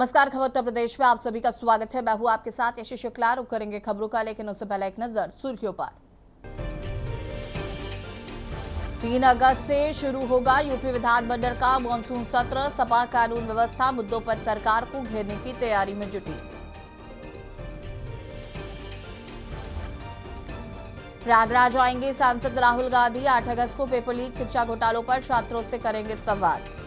नमस्कार, खबर उत्तर प्रदेश में आप सभी का स्वागत है। मैं हूं आपके साथ यशी शुक्ला। रुक करेंगे खबरों का, लेकिन उससे पहले एक नजर सुर्खियों पर। 3 अगस्त से शुरू होगा यूपी विधानमंडल का मानसून सत्र। सपा कानून व्यवस्था मुद्दों पर सरकार को घेरने की तैयारी में जुटी। प्रयागराज आएंगे सांसद राहुल गांधी। 8 अगस्त को पेपर लीक शिक्षा घोटालों पर छात्रों से करेंगे संवाद।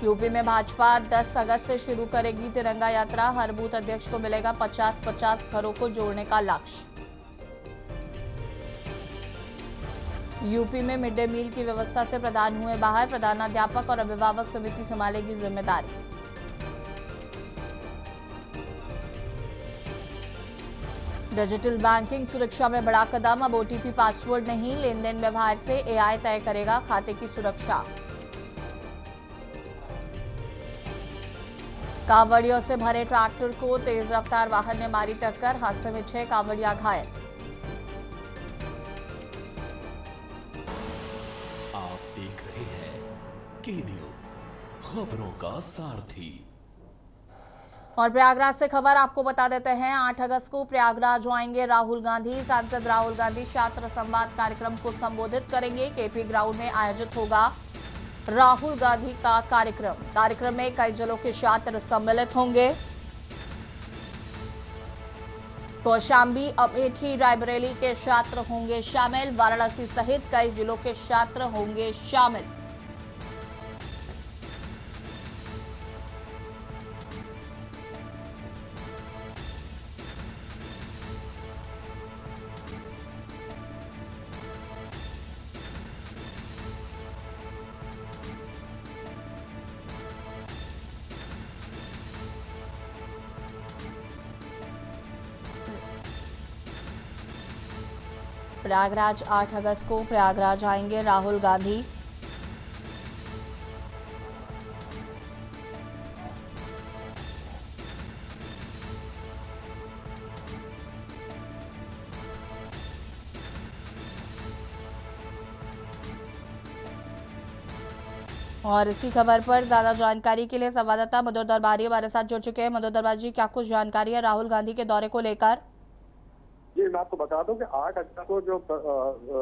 यूपी में भाजपा 10 अगस्त से शुरू करेगी तिरंगा यात्रा। हर बूथ अध्यक्ष को मिलेगा 50-50 घरों को जोड़ने का लक्ष्य। यूपी में मिड डे मील की व्यवस्था से प्रधान हुए बाहर। प्रधानाध्यापक और अभिभावक समिति संभालेगी जिम्मेदारी। डिजिटल बैंकिंग सुरक्षा में बड़ा कदम। अब ओटीपी पासवर्ड नहीं, लेन देन व्यवहार से एआई तय करेगा खाते की सुरक्षा। कांवड़ियों से भरे ट्रैक्टर को तेज रफ्तार वाहन ने मारी टक्कर। हादसे में 6 कांवड़िया घायल। आप देख रहे हैं के न्यूज, खबरों का सारथी। और प्रयागराज से खबर आपको बता देते हैं। 8 अगस्त को प्रयागराज आएंगे राहुल गांधी। सांसद राहुल गांधी छात्र संवाद कार्यक्रम को संबोधित करेंगे। केपी ग्राउंड में आयोजित होगा राहुल गांधी का कार्यक्रम में कई जिलों के छात्र सम्मिलित होंगे। कौशांबी, अमेठी, रायबरेली के छात्र होंगे शामिल। वाराणसी सहित कई जिलों के छात्र होंगे शामिल। प्रयागराज 8 अगस्त को प्रयागराज आएंगे राहुल गांधी। और इसी खबर पर ज्यादा जानकारी के लिए संवाददाता मधुर दरबारी हमारे साथ जुड़ चुके हैं। मधुर दरबारी जी, क्या कुछ जानकारी है राहुल गांधी के दौरे को लेकर? जी, मैं आपको बता दूं कि 8 अगस्त को जो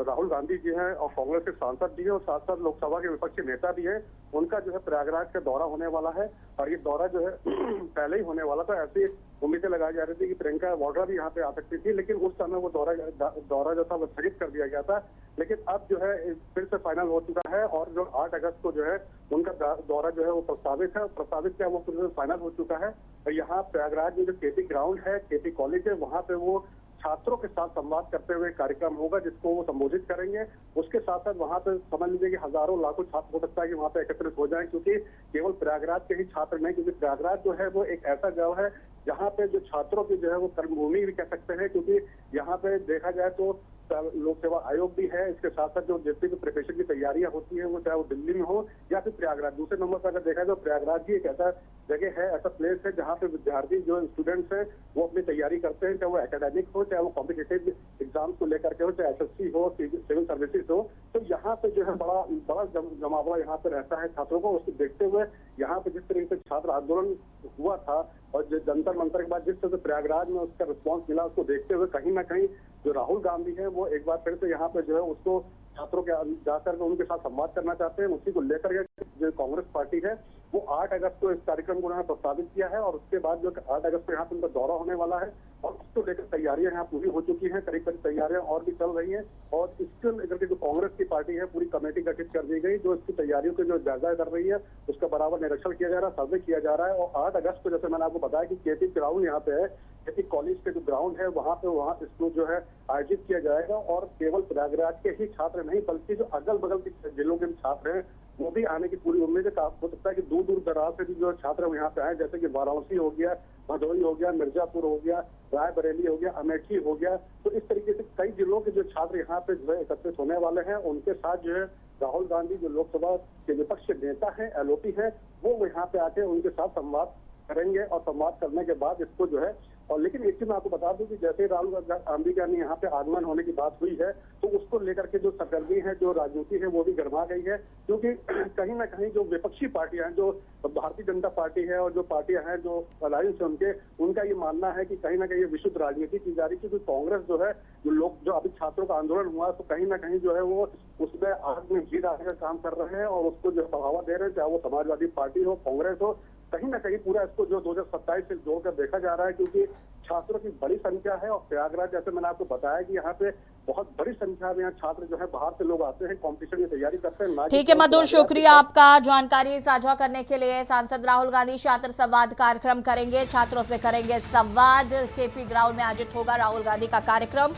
राहुल गांधी जी हैं और कांग्रेस के सांसद भी हैं और साथ साथ लोकसभा के विपक्षी नेता भी हैं, उनका जो है प्रयागराज का दौरा होने वाला है। और ये दौरा जो है पहले ही होने वाला था। ऐसी उम्मीदें लगाई जा रही थी कि प्रियंका वाड्रा भी यहाँ पे आ सकती थी, लेकिन उस समय वो दौरा जो था वो स्थगित कर दिया गया था। लेकिन अब जो है फिर से फाइनल हो चुका है और जो 8 अगस्त को जो है उनका दौरा जो है वो प्रस्तावित है। प्रस्तावित क्या, वो फाइनल हो चुका है। और यहाँ प्रयागराज में जो केपी ग्राउंड है, केपी कॉलेज है, वहाँ पे वो छात्रों के साथ संवाद करते हुए कार्यक्रम होगा जिसको वो संबोधित करेंगे। उसके साथ साथ वहां पे समझ लीजिए कि हजारों लाखों छात्र हो सकता है कि वहां पे एकत्रित हो जाएं, क्योंकि केवल प्रयागराज के ही छात्र नहीं, क्योंकि प्रयागराज जो है वो एक ऐसा जगह है जहाँ पे जो छात्रों की जो है वो कर्मभूमि भी कह सकते हैं, क्योंकि यहाँ पे देखा जाए तो लोक सेवा आयोग भी है। इसके साथ साथ जो जितनी भी प्रिपरेशन की तैयारियां होती हैं वो चाहे वो दिल्ली में हो या फिर प्रयागराज। दूसरे नंबर पर अगर देखा जाए तो प्रयागराज ही एक ऐसा जगह है, ऐसा प्लेस है जहाँ पे विद्यार्थी जो स्टूडेंट्स हैं वो अपनी तैयारी करते हैं, चाहे वो एकेडमिक हो, चाहे वो कॉम्पिटिटिव एग्जाम्स को लेकर के हो, चाहे एसएससी हो, सिविल सर्विसेज हो। तो यहाँ पे जो है बड़ा जमावड़ा यहाँ पे रहता है छात्रों को। उसको देखते हुए यहाँ पे जिस तरीके से छात्र आंदोलन हुआ था और जो जंतर मंतर के बाद जिस तरह से प्रयागराज में उसका रिस्पॉन्स मिला, उसको देखते हुए कहीं ना कहीं जो राहुल गांधी है वो एक बार फिर से यहाँ पे जो है उसको छात्रों के जाकर के उनके साथ संवाद करना चाहते हैं। उसी को लेकर के जो कांग्रेस पार्टी है वो 8 अगस्त को इस कार्यक्रम को उन्होंने प्रस्तावित किया है और उसके बाद जो 8 अगस्त को यहाँ पे उनका दौरा होने वाला है और उसको लेकर तैयारियां यहाँ पूरी हो चुकी हैं। करीब करीब तैयारियां और भी चल रही हैं और इसके लेकर के जो कांग्रेस की पार्टी है पूरी कमेटी गठित कर दी गई जो इसकी तैयारियों के जो जायजा कर रही है, उसका बराबर निरीक्षण किया जा रहा है, सर्वे किया जा रहा है। और 8 अगस्त को जैसे मैंने आपको बताया कि केपी ग्राउंड यहाँ पे है, केपी कॉलेज के जो ग्राउंड है वहाँ इसको जो है आयोजित किया जाएगा। और केवल प्रयागराज के ही छात्र नहीं बल्कि जो अगल बगल के जिलों के छात्र हैं वो भी आने की पूरी उम्मीद है। हो सकता है कि दूर दूर दराज से भी जो छात्र यहाँ पे आए, जैसे कि वाराणसी हो गया, भदोही हो गया, मिर्जापुर हो गया, रायबरेली हो गया, अमेठी हो गया। तो इस तरीके से कई जिलों के जो छात्र यहाँ पे जो है एकत्रित होने वाले हैं। उनके साथ जो है राहुल गांधी जो लोकसभा के विपक्ष के नेता हैं, एलओपी हैं, वो यहाँ पे आके उनके साथ संवाद करेंगे और संवाद करने के बाद इसको जो है। और लेकिन एक चीज मैं आपको बता दूं कि जैसे राहुल गांधी का यहाँ पे आगमन होने की बात हुई है, तो उसको लेकर के जो सरगर्मी है, जो राजनीति है, वो भी गर्मा गई है। क्योंकि कहीं ना कहीं जो विपक्षी पार्टियां हैं, जो भारतीय जनता पार्टी है और जो पार्टियां हैं जो अलायंस है उनका ये मानना है कि कहीं ना कहीं विशुद्ध राजनीति की जा रही है। क्योंकि कांग्रेस जो है, जो अभी छात्रों का आंदोलन हुआ, तो कहीं ना कहीं जो है वो उसमें आग में घी डालने का काम कर रहे हैं और उसको जो बढ़ावा दे रहे हैं, चाहे वो समाजवादी पार्टी हो, कांग्रेस हो। कहीं ना कहीं पूरा इसको जो 2027 से जोड़कर देखा जा रहा है, क्योंकि छात्रों की बड़ी संख्या है और प्रयागराज, जैसे मैंने आपको बताया कि यहाँ पे बहुत बड़ी संख्या में यहाँ छात्र जो है बाहर से लोग आते हैं, कंपटीशन की तैयारी करते हैं। ठीक है मधुर, शुक्रिया आपका जानकारी साझा करने के लिए। सांसद राहुल गांधी छात्र संवाद कार्यक्रम करेंगे, छात्रों से करेंगे संवाद। केपी ग्राउंड में आयोजित होगा राहुल गांधी का कार्यक्रम।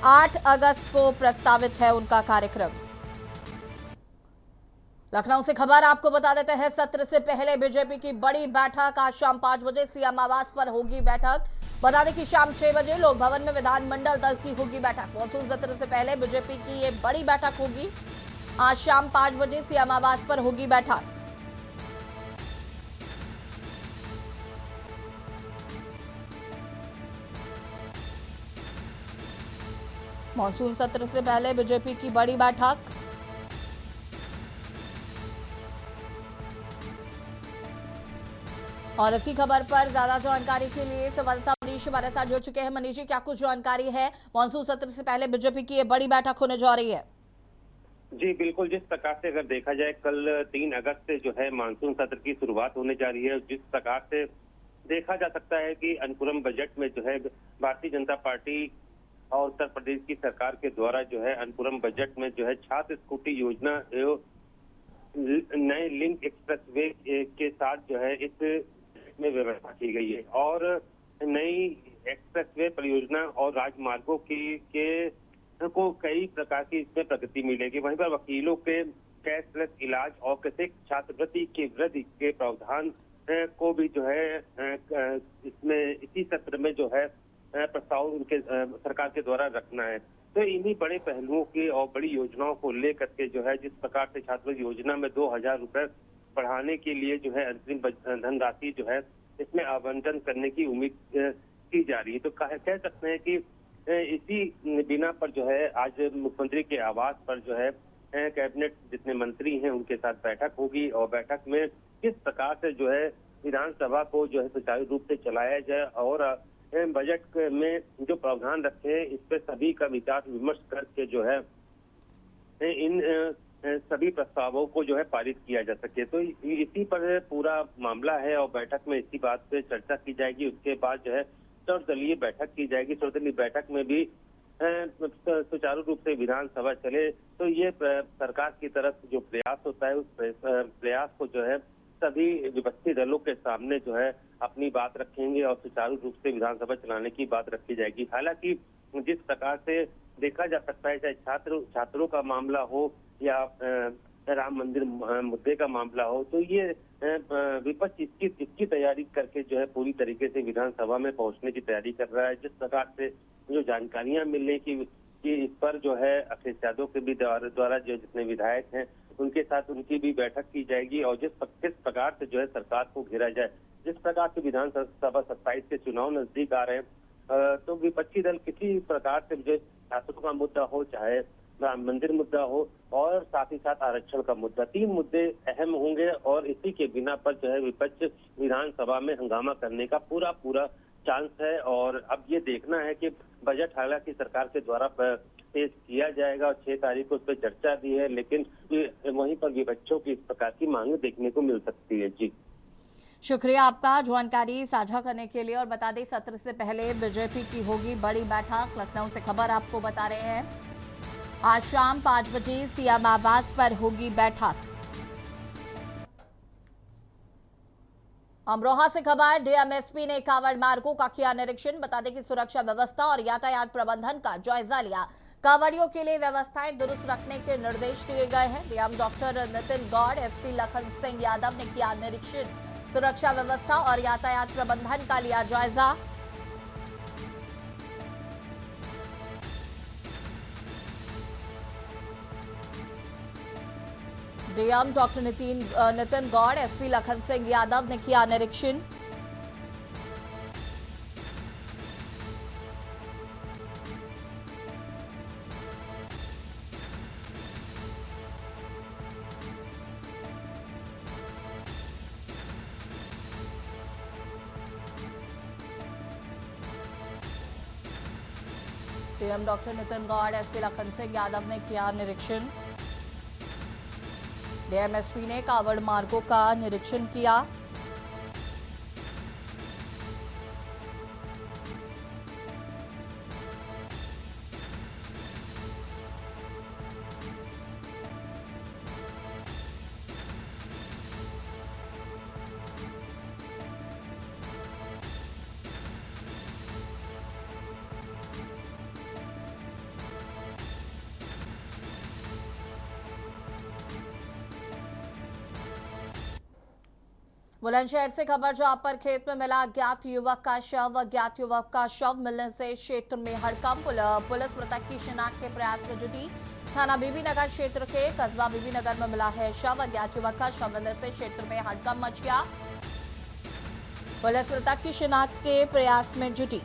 8 अगस्त को प्रस्तावित है उनका कार्यक्रम। लखनऊ से खबर आपको बता देते हैं, सत्र से पहले बीजेपी की बड़ी बैठक। आज शाम 5 बजे सीएम आवास पर होगी बैठक। बता दें कि शाम 6 बजे लोक भवन में विधानमंडल दल की होगी बैठक। मॉनसून सत्र से पहले बीजेपी की ये बड़ी बैठक होगी। आज शाम 5 बजे सीएम आवास पर होगी बैठक। मॉनसून सत्र से पहले बीजेपी की बड़ी बैठक। और इसी खबर पर ज्यादा जानकारी के लिए संवाददाता मनीष हमारे साथ जुड़ चुके हैं। मनीष जी, क्या कुछ जानकारी है? मॉनसून सत्र से पहले बीजेपी की ये बड़ी बैठक होने जा रही है। जी बिल्कुल, जिस प्रकार से अगर देखा जाए, कल 3 अगस्त से जो है मानसून सत्र की शुरुआत होने जा रही है। जिस प्रकार से देखा जा सकता है कि अनुपूरक बजट में जो है भारतीय जनता पार्टी और उत्तर प्रदेश की सरकार के द्वारा जो है अनुपूरक बजट में जो है छात्र स्कूटी योजना एवं नए लिंक एक्सप्रेसवे के साथ जो है इस में व्यवस्था की गई है और नई एक्सप्रेसवे परियोजना और राजमार्गों को कई प्रकार की इसमें प्रगति मिलेगी। वहीं पर वकीलों के कैशलेस इलाज और प्रत्येक छात्रवृत्ति की वृद्धि के प्रावधान को भी जो है इसमें इसी सत्र में जो है प्रस्ताव उनके सरकार के द्वारा रखना है। तो इन्हीं बड़े पहलुओं की और बड़ी योजनाओं को लेकर के जो है जिस प्रकार से छात्रवृत्ति योजना में 2000 रुपए बढ़ाने के लिए जो है अंतरिम धनराशि जो है इसमें आवंटन करने की उम्मीद की जा रही है। तो कह सकते हैं कि इसी बिना पर जो है आज मुख्यमंत्री के आवास पर जो है कैबिनेट जितने मंत्री हैं उनके साथ बैठक होगी और बैठक में किस प्रकार से जो है विधानसभा को जो है सुचारू रूप से चलाया जाए और बजट में जो प्रावधान रखे हैं इस पर सभी का विचार विमर्श करके जो है इन सभी प्रस्तावों को जो है पारित किया जा सके। तो इसी पर पूरा मामला है और बैठक में इसी बात पे चर्चा की जाएगी। उसके बाद जो है सर्वदलीय बैठक की जाएगी। सर्वदलीय बैठक में भी सुचारू रूप से विधानसभा चले तो ये सरकार की तरफ जो प्रयास होता है उस प्रयास को जो है सभी विपक्षी दलों के सामने जो है अपनी बात रखेंगे और सुचारू रूप से विधानसभा चलाने की बात रखी जाएगी। हालांकि जिस प्रकार से देखा जा सकता है, चाहे छात्रों का मामला हो या राम मंदिर मुद्दे का मामला हो, तो ये विपक्ष इसकी तैयारी करके जो है पूरी तरीके से विधानसभा में पहुंचने की तैयारी कर रहा है। जिस प्रकार से जो जानकारियां मिल रही कि इस पर जो है अखिलेश यादव के भी द्वारा जो जितने विधायक हैं उनके साथ उनकी भी बैठक की जाएगी और किस प्रकार से जो है सरकार को घेरा जाए। जिस प्रकार से विधानसभा 27 के चुनाव नजदीक आ रहे हैं तो विपक्षी दल किसी प्रकार से जो छात्रों का मुद्दा हो, चाहे राम मंदिर मुद्दा हो और साथ ही साथ आरक्षण का मुद्दा, 3 मुद्दे अहम होंगे और इसी के बिना पर जो है विपक्ष विधानसभा में हंगामा करने का पूरा चांस है। और अब ये देखना है कि बजट हालांकि सरकार के द्वारा पेश किया जाएगा और 6 तारीख को उस पर चर्चा भी है, लेकिन वहीं पर विपक्षों की इस प्रकार की मांग देखने को मिल सकती है। जी शुक्रिया आपका जानकारी साझा करने के लिए। और बता दें सत्र से पहले बीजेपी की होगी बड़ी बैठक। लखनऊ से खबर आपको बता रहे हैं, आज शाम 5 बजे सीएम आवास पर होगी बैठक। अमरोहा से खबर, डीएमएसपी ने कांवड़ मार्गों का किया निरीक्षण। बता दें कि सुरक्षा व्यवस्था और यातायात प्रबंधन का जायजा लिया। कांवड़ियों के लिए व्यवस्थाएं दुरुस्त रखने के निर्देश दिए गए हैं। DM doctor Nitin Gaur, SP Lakhan Singh Yadav ने किया निरीक्षण। सुरक्षा व्यवस्था और यातायात प्रबंधन का लिया जायजा। DM doctor Nitin Gaur, SP Lakhan Singh Yadav ने किया निरीक्षण। DM doctor Nitin Gaur, SP Lakhan Singh Yadav ने किया निरीक्षण। डीएमएसपी ने कावड़ मार्गों का निरीक्षण किया। बुलंदशहर से खबर, जहां पर खेत में मिला अज्ञात युवक का शव। अज्ञात युवक का शव मिलने से क्षेत्र में हड़कंप। पुलिस मृतक की शिनाख्त के प्रयास में जुटी। थाना बीबीनगर क्षेत्र के कस्बा बीबीनगर में मिला है शव। अज्ञात युवक का शव मिलने से क्षेत्र में हड़कंप मच गया। पुलिस मृतक की शिनाख्त के प्रयास में जुटी।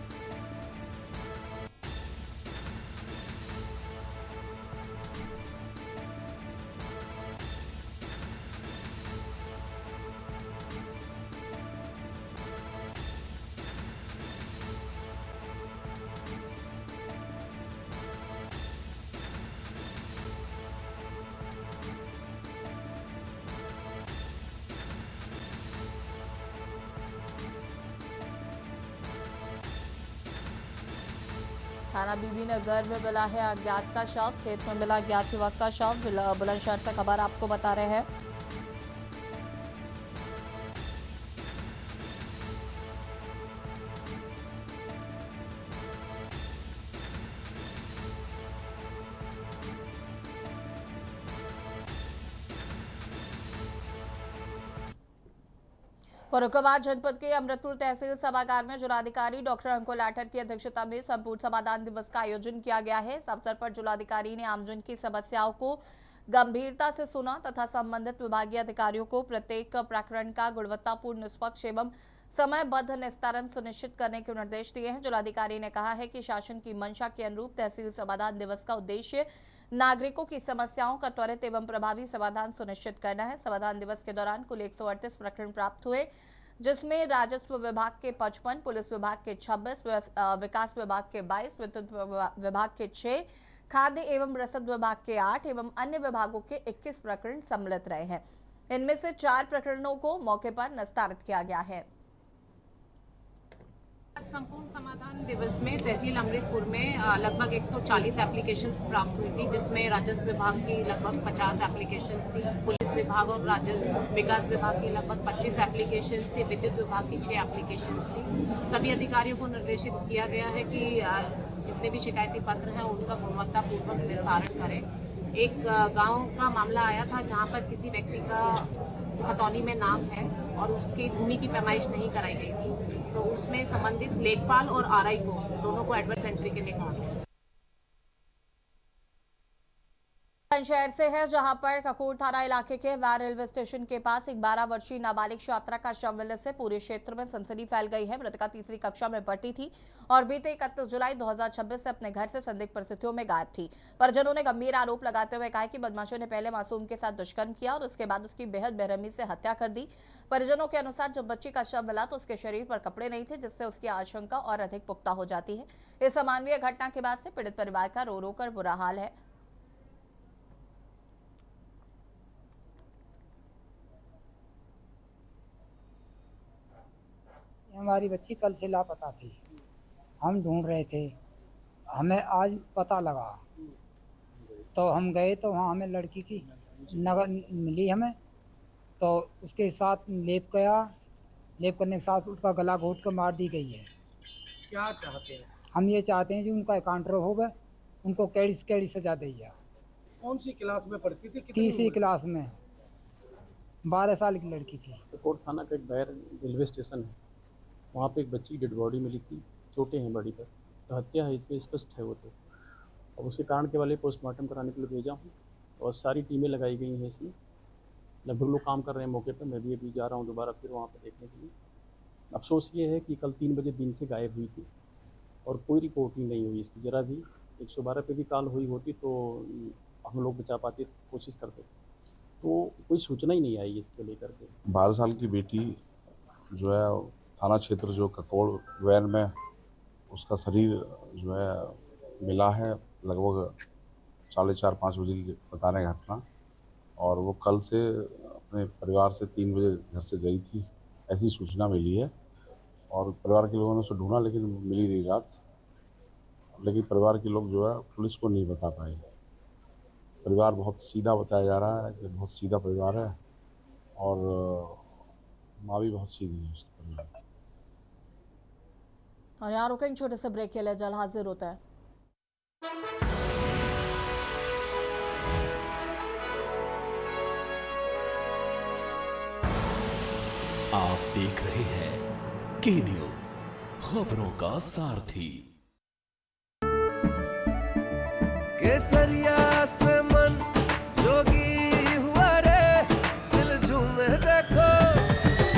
थाना बीबीनगर में मिला है अज्ञात का शव। खेत में मिला अज्ञात युवक का शव। बुलंदशहर से खबर आपको बता रहे हैं। फर्रुखाबाद जनपद के अमृतपुर तहसील सभागार में जिलाधिकारी डॉक्टर अंकुर लाठर की अध्यक्षता में संपूर्ण समाधान दिवस का आयोजन किया गया है। इस अवसर पर जिलाधिकारी ने आमजन की समस्याओं को गंभीरता से सुना तथा संबंधित विभागीय अधिकारियों को प्रत्येक प्रकरण का गुणवत्तापूर्ण, निष्पक्ष एवं समयबद्ध निस्तारण सुनिश्चित करने के निर्देश दिए हैं। जिलाधिकारी ने कहा है कि शासन की मंशा के अनुरूप तहसील समाधान दिवस का उद्देश्य नागरिकों की समस्याओं का त्वरित एवं प्रभावी समाधान सुनिश्चित करना है। समाधान दिवस के दौरान कुल 138 प्रकरण प्राप्त हुए, जिसमें राजस्व विभाग के 55, पुलिस विभाग के 26, विकास विभाग के 22, विद्युत विभाग के 6, खाद्य एवं रसद विभाग के 8 एवं अन्य विभागों के 21 प्रकरण सम्मिलित रहे हैं। इनमें से 4 प्रकरणों को मौके पर निस्तारित किया गया है। संपूर्ण समाधान दिवस में तहसील अमृतपुर में लगभग 140 एप्लीकेशंस प्राप्त हुई थी, जिसमें राजस्व विभाग की लगभग 50 एप्लीकेशंस थी, पुलिस विभाग और विकास विभाग की लगभग 25 एप्लीकेशंस थी, विद्युत विभाग की 6 एप्लीकेशंस थी। सभी अधिकारियों को निर्देशित किया गया है कि जितने भी शिकायती पत्र हैं उनका गुणवत्तापूर्वक निस्तारण करें। एक गाँव का मामला आया था जहाँ पर किसी व्यक्ति का खतौनी में नाम है और उसकी भूमि की पैमाइश नहीं कराई गई थी, तो उसमें संबंधित लेखपाल और आरआई को दोनों को एडवर्स एंट्री के लिए कहा गया। शहर से है, जहां पर ककोर थाना इलाके के वार रेलवे स्टेशन के पास एक 12 वर्षीय नाबालिग छात्रा का शव मिलने से पूरे क्षेत्र में सनसनी फैल गई है। मृतका तीसरी कक्षा में पढ़ती थी और बीते 31 जुलाई 2026 से अपने घर से संदिग्ध परिस्थितियों में गायब थी। परिजनों ने गंभीर आरोप लगाते हुए कहा कि बदमाशों ने पहले मासूम के साथ दुष्कर्म किया और उसके बाद उसकी बेहद बेरहमी से हत्या कर दी। परिजनों के अनुसार जब बच्ची का शव मिला तो उसके शरीर पर कपड़े नहीं थे, जिससे उसकी आशंका और अधिक पुख्ता हो जाती है। इस अमानवीय घटना के बाद से पीड़ित परिवार का रो रो कर बुरा हाल है। हमारी बच्ची कल से लापता थी, हम ढूंढ रहे थे, हमें आज पता लगा तो हम गए तो वहाँ हमें लड़की की नगर मिली हमें, तो उसके साथ लेप किया, लेप करने के साथ उसका गला घोट कर मार दी गई है। क्या चाहते हैं? हम ये चाहते हैं कि उनका काउंटर होगा, उनको कैडी सजा दी जाए। कौन सी क्लास में पढ़ती थी? तीसरी क्लास में, 12 साल की लड़की थी। ककोर थाना का एक बाहर रेलवे स्टेशन है, वहाँ पे एक बच्ची की डेड बॉडी मिली थी, चोटें हैं बड़ी पर, तो हत्या है इसमें स्पष्ट है वो तो। और उसके कारण के वाले पोस्टमार्टम कराने के लिए भेजा हूँ और सारी टीमें लगाई गई हैं इसमें। लगभग लोग काम कर रहे हैं मौके पर, मैं भी अभी जा रहा हूँ दोबारा फिर वहाँ पर देखने के लिए। अफसोस ये है कि कल 3 बजे दिन से गायब हुई थी और कोई रिपोर्टिंग नहीं हुई इसकी जरा भी। 112 पे भी कॉल हुई होती तो हम लोग बचा पाते, कोशिश करते, तो कोई सूचना ही नहीं आई इसके लेकर के। 12 साल की बेटी जो है थाना क्षेत्र जो ककोड़ वैन में उसका शरीर जो है मिला है लगभग 4:30-5 बजे की बता रहे हैं घटना, और वो कल से अपने परिवार से 3 बजे घर से गई थी, ऐसी सूचना मिली है। और परिवार के लोगों ने उसे ढूंढा लेकिन मिली नहीं रात, लेकिन परिवार के लोग जो है पुलिस को नहीं बता पाए। परिवार बहुत सीधा बताया जा रहा है कि बहुत सीधा परिवार है, और माँ भी बहुत सीधी है उसके परिवार की। और यहाँ रुकेंगे छोटे से ब्रेक के लिए, जल्द हाजिर होता है। आप देख रहे हैं के न्यूज, खबरों का सारथी। केसरिया से मन जोगी हुआ रे, दिल झूमे देखो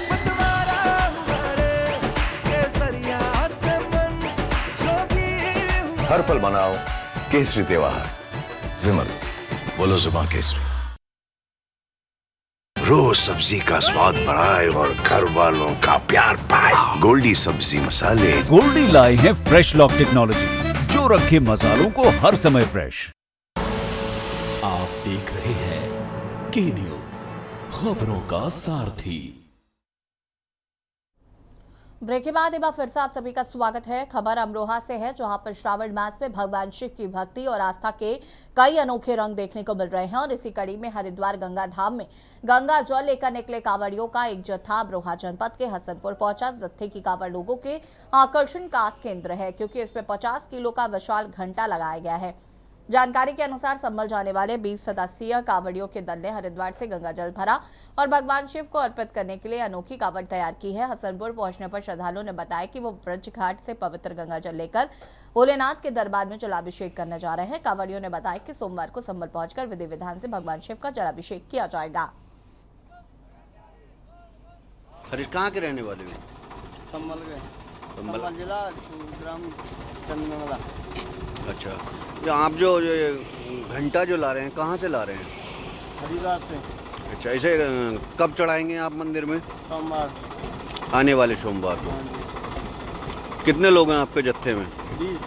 पतवारा हुआ रे। केसरिया से मन जोगी हुआ। हर पल मनाओ केसरी त्योहार। विमल, बोलो जुबान केसरी। रोज सब्जी का स्वाद बढ़ाए और घर वालों का प्यार पाए। गोल्डी सब्जी मसाले। गोल्डी लाए हैं फ्रेश लॉक टेक्नोलॉजी, जो रखे मसालों को हर समय फ्रेश। आप देख रहे हैं के न्यूज, खबरों का सारथी। ब्रेक के बाद एक बार फिर से आप सभी का स्वागत है। खबर अमरोहा से है, जहां पर श्रावण मास में भगवान शिव की भक्ति और आस्था के कई अनोखे रंग देखने को मिल रहे हैं। और इसी कड़ी में हरिद्वार गंगा धाम में गंगा जल लेकर निकले कांवड़ियों का एक जत्था अमरोहा जनपद के हसनपुर पहुंचा। जत्थे की कांवड़ लोगों के आकर्षण का केंद्र है, क्योंकि इसमें 50 किलो का विशाल घंटा लगाया गया है। जानकारी के अनुसार संभल जाने वाले 20 सदस्यीय कांवड़ियों के दल ने हरिद्वार से गंगा जल भरा और भगवान शिव को अर्पित करने के लिए अनोखी कांवड़ तैयार की है। हसनपुर पहुंचने पर श्रद्धालुओं ने बताया कि वो ब्रज घाट से पवित्र गंगा जल लेकर भोलेनाथ के दरबार में जलाभिषेक करने जा रहे हैं। कांवड़ियों ने बताया कि सोमवार को संभल पहुंचकर विधि विधान से भगवान शिव का जलाभिषेक किया जाएगा। कहाँ के रहने वाले हो? संभल के, संभल जिला, ग्राम चंदनवाला। अच्छा, जो आप जो घंटा जो ला रहे हैं, कहाँ से ला रहे हैं? हरिद्वार से। अच्छा, इसे कब चढ़ाएंगे आप मंदिर में? सोमवार, आने वाले सोमवार को। कितने लोग हैं आपके जत्थे में? 20।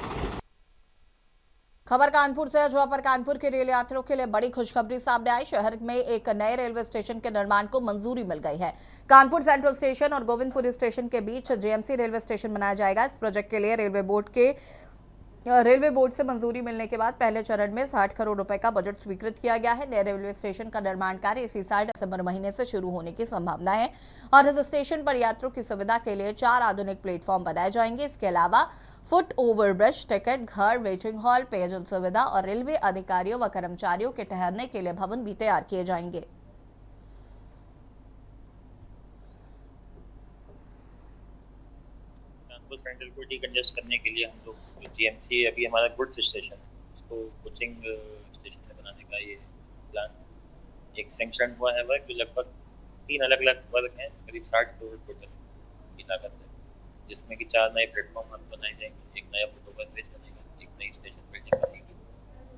खबर कानपुर से है, जहां पर कानपुर के रेल यात्रियों के लिए बड़ी खुशखबरी सामने आई। शहर में एक नए रेलवे स्टेशन के निर्माण को मंजूरी मिल गई है। कानपुर सेंट्रल स्टेशन और गोविंदपुरी स्टेशन के बीच जेएमसी रेलवे स्टेशन बनाया जाएगा। इस प्रोजेक्ट के लिए रेलवे बोर्ड से मंजूरी मिलने के बाद पहले चरण में 60 करोड़ रुपए का बजट स्वीकृत किया गया है। नए रेलवे स्टेशन का निर्माण कार्य इसी साल दिसंबर महीने से शुरू होने की संभावना है और इस स्टेशन पर यात्रियों की सुविधा के लिए 4 आधुनिक प्लेटफॉर्म बनाए जाएंगे। इसके अलावा फुट ओवर ब्रिज, टिकट घर, वेटिंग हॉल, पेयजल सुविधा और रेलवे अधिकारियों व कर्मचारियों के ठहरने के लिए भवन भी तैयार किए जाएंगे। सेंट्रल को डिकंजेस्ट करने के लिए हम लोग जीएमसी, अभी हमारा गुड्स स्टेशन है, उसको कोचिंग स्टेशन में बनाने का ये प्लान एक सैंक्शन हुआ है वर्क, जो लगभग 3 अलग अलग वर्क हैं, करीब 60 करोड़ टोटल की लागत है, जिसमें कि 4 नए प्लेटफॉर्म हम बनाए जाएंगे, एक नया फुट ओवर ब्रिज बनेगा, एक नई स्टेशन बिल्डिंग बनेगी,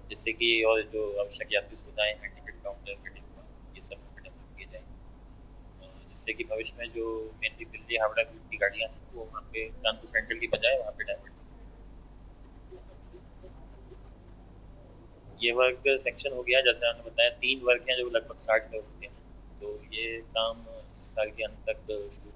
जिससे कि और जो आवश्यक यात्री सुविधाएं हैं, टिकट काउंटर, वेटिंग हॉल, ये सब डेवलप किए जाएंगे, जिससे कि भविष्य में जो मेनली दिल्ली हावड़ा रूट की गाड़ियाँ हैं वो वहाँ पे कानपुर सेंट्रल की बजाय वहाँ पे डाइवर्ट। ये वर्क सेक्शन हो गया, जैसे आपने बताया 3 वर्क हैं जो लगभग 60 करोड़ के हैं, तो ये काम इस साल के अंत तक शुरू।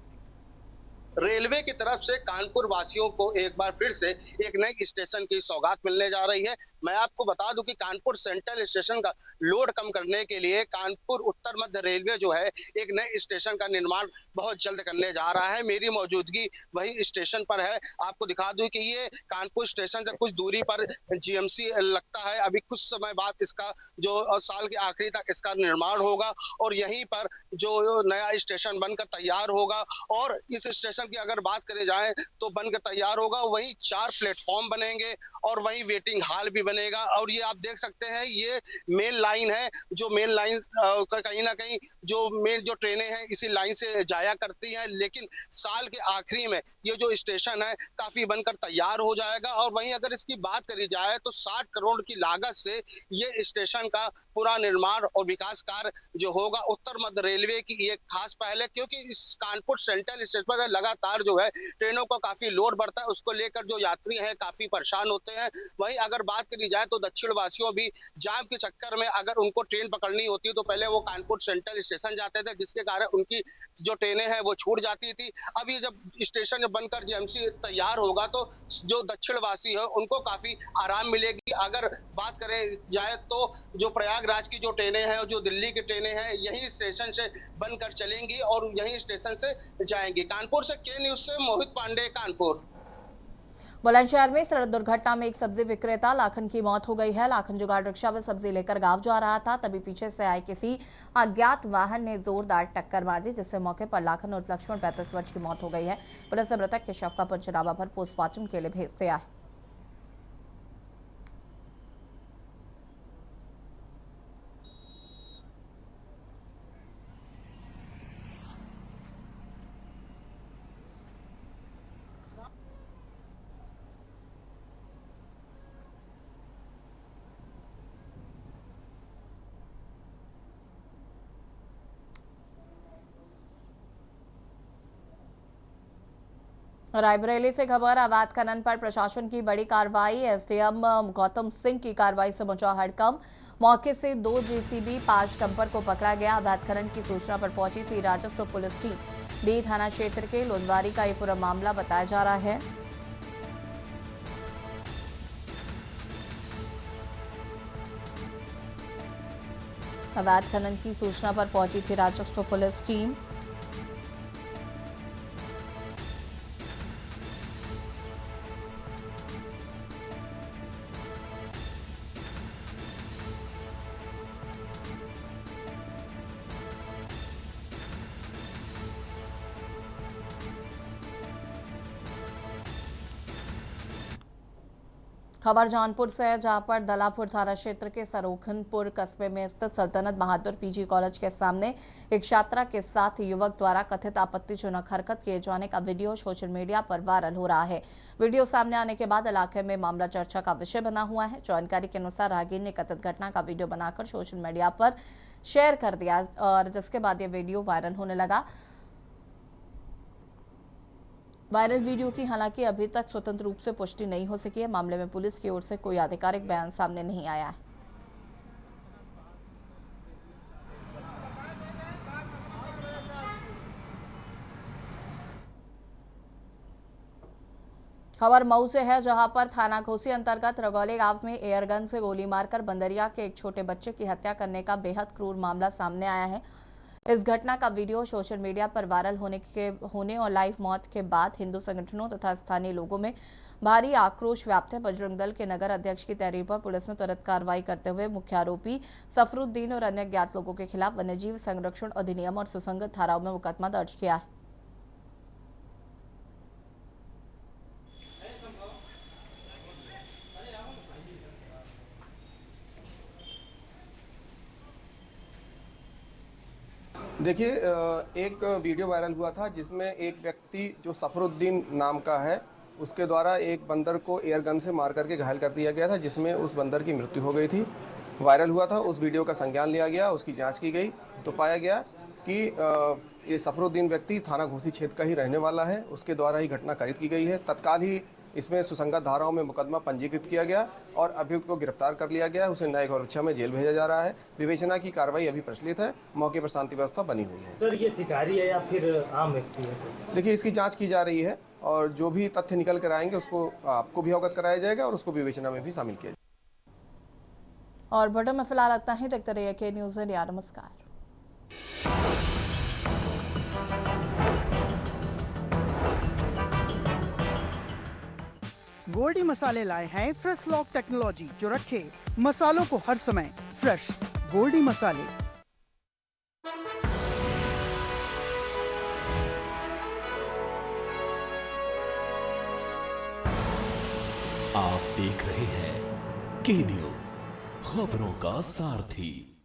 रेलवे की तरफ से कानपुर वासियों को एक बार फिर से एक नई स्टेशन की सौगात मिलने जा रही है। मैं आपको बता दूं कि कानपुर सेंट्रल स्टेशन का लोड कम करने के लिए कानपुर उत्तर मध्य रेलवे जो है एक नए स्टेशन का निर्माण बहुत जल्द करने जा रहा है। मेरी मौजूदगी वही स्टेशन पर है। आपको दिखा दूं कि ये कानपुर स्टेशन से कुछ दूरी पर जीएमसी लगता है। अभी कुछ समय बाद इसका जो साल के आखिरी तक इसका निर्माण होगा और यहीं पर जो नया स्टेशन बनकर तैयार होगा। और इस स्टेशन की अगर बात करें जाए तो बनकर तैयार होगा, वहीं 4 प्लेटफॉर्म बनेंगे और वहीं वेटिंग हॉल भी बनेगा। और ये आप देख सकते हैं, ये मेन लाइन है, जो मेन लाइन कहीं ना कहीं जो मेन जो ट्रेनें हैं इसी लाइन से जाया करती हैं। लेकिन साल के आखिरी में ये जो स्टेशन है काफी बनकर तैयार हो जाएगा। और वहीं अगर इसकी बात करी जाए तो 60 करोड़ की लागत से ये स्टेशन का पूरा निर्माण और विकास कार्य जो होगा उत्तर मध्य रेलवे की एक खास पहल है, क्योंकि इस कानपुर सेंट्रल स्टेशन पर लगातार जो है ट्रेनों का काफी लोड बढ़ता है, उसको लेकर जो यात्री हैं काफी परेशान होते हैं। वहीं अगर बात करी जाए तो दक्षिण वासियों भी जाम के चक्कर में अगर उनको ट्रेन पकड़नी होती है तो पहले वो कानपुर सेंट्रल स्टेशन जाते थे, जिसके कारण उनकी जो ट्रेनें हैं वो छूट जाती थी। अब ये जब स्टेशन बनकर जेएमसी तैयार होगा तो जो दक्षिण वासी है उनको काफी आराम मिलेगी। अगर बात करें जाए तो जो प्रयागराज की जो ट्रेनें हैं और जो दिल्ली की ट्रेनें हैं यही स्टेशन से बनकर चलेंगी और यही स्टेशन से जाएंगी। कानपुर से के न्यूज से मोहित पांडे, कानपुर। बुलंदशहर में सड़क दुर्घटना में एक सब्जी विक्रेता लाखन की मौत हो गई है। लाखन जुगाड़ रिक्शा में सब्जी लेकर गांव जा रहा था, तभी पीछे से आए किसी अज्ञात वाहन ने जोरदार टक्कर मार दी, जिससे मौके पर लाखन और लक्ष्मण 35 वर्ष की मौत हो गई है। पुलिस ने मृतक के शव का पंचनामा भर पोस्टमार्टम के लिए भेज दिया है। रायबरेली से खबर, अवैध खनन पर प्रशासन की बड़ी कार्रवाई। एसडीएम गौतम सिंह की कार्रवाई से मचा हड़कंप। मौके से 2 जेसीबी 5 डंपर को पकड़ा गया। अवैध खनन की सूचना पर पहुंची थी राजस्व पुलिस टीम। डी थाना क्षेत्र के लोंदवारी का ये पूरा मामला बताया जा रहा है। अवैध खनन की सूचना पर पहुंची थी राजस्व पुलिस टीम। खबर जौनपुर से है, जहां पर दलापुर थाना क्षेत्र के सरोखनपुर कस्बे में स्थित सल्तनत बहादुर पीजी कॉलेज के सामने एक छात्रा के साथ युवक द्वारा कथित आपत्तिजनक हरकत किए जाने का वीडियो सोशल मीडिया पर वायरल हो रहा है। वीडियो सामने आने के बाद इलाके में मामला चर्चा का विषय बना हुआ है। जानकारी के अनुसार राहगीर ने कथित घटना का वीडियो बनाकर सोशल मीडिया पर शेयर कर दिया और जिसके बाद ये वीडियो वायरल होने लगा। वायरल वीडियो की हालांकि अभी तक स्वतंत्र रूप से पुष्टि नहीं हो सकी है। मामले में पुलिस की ओर से कोई आधिकारिक बयान सामने नहीं आया है। खबर मऊ से है, जहां पर थाना घोसी अंतर्गत रगौली गांव में एयरगन से गोली मारकर बंदरिया के एक छोटे बच्चे की हत्या करने का बेहद क्रूर मामला सामने आया है। इस घटना का वीडियो सोशल मीडिया पर वायरल होने और लाइव मौत के बाद हिंदू संगठनों तथा स्थानीय लोगों में भारी आक्रोश व्याप्त है। बजरंग दल के नगर अध्यक्ष की तहरीर पर पुलिस ने तुरंत कार्रवाई करते हुए मुख्य आरोपी सफरुद्दीन और अन्य ज्ञात लोगों के खिलाफ वन्यजीव संरक्षण अधिनियम और सुसंगत धाराओं में मुकदमा दर्ज किया है। देखिए, एक वीडियो वायरल हुआ था जिसमें एक व्यक्ति जो सफरुद्दीन नाम का है उसके द्वारा एक बंदर को एयरगन से मार करके घायल कर दिया गया था, जिसमें उस बंदर की मृत्यु हो गई थी। वायरल हुआ था, उस वीडियो का संज्ञान लिया गया, उसकी जांच की गई तो पाया गया कि ये सफरुद्दीन व्यक्ति थाना घोसी क्षेत्र का ही रहने वाला है। उसके द्वारा ही घटना कारित की गई है। तत्काल ही इसमें सुसंगत धाराओं में मुकदमा पंजीकृत किया गया और अभियुक्त को गिरफ्तार कर लिया गया। उसे न्यायिक सुरक्षा में जेल भेजा जा रहा है। विवेचना की कार्रवाई अभी प्रचलित है। मौके पर शांति व्यवस्था बनी हुई है। सर, ये शिकारी है या फिर आम व्यक्ति है? देखिए, इसकी जांच की जा रही है और जो भी तथ्य निकल कर आएंगे उसको आपको भी अवगत कराया जाएगा और उसको विवेचना में भी शामिल किया जाएगा। और बुलेटिन में फिलहाल इतना ही। देखते रहिए के न्यूज़ इंडिया। नमस्कार। गोल्डी मसाले लाए हैं फ्रेश लॉक टेक्नोलॉजी, जो रखे मसालों को हर समय फ्रेश। गोल्डी मसाले। आप देख रहे हैं के न्यूज़, खबरों का सारथी।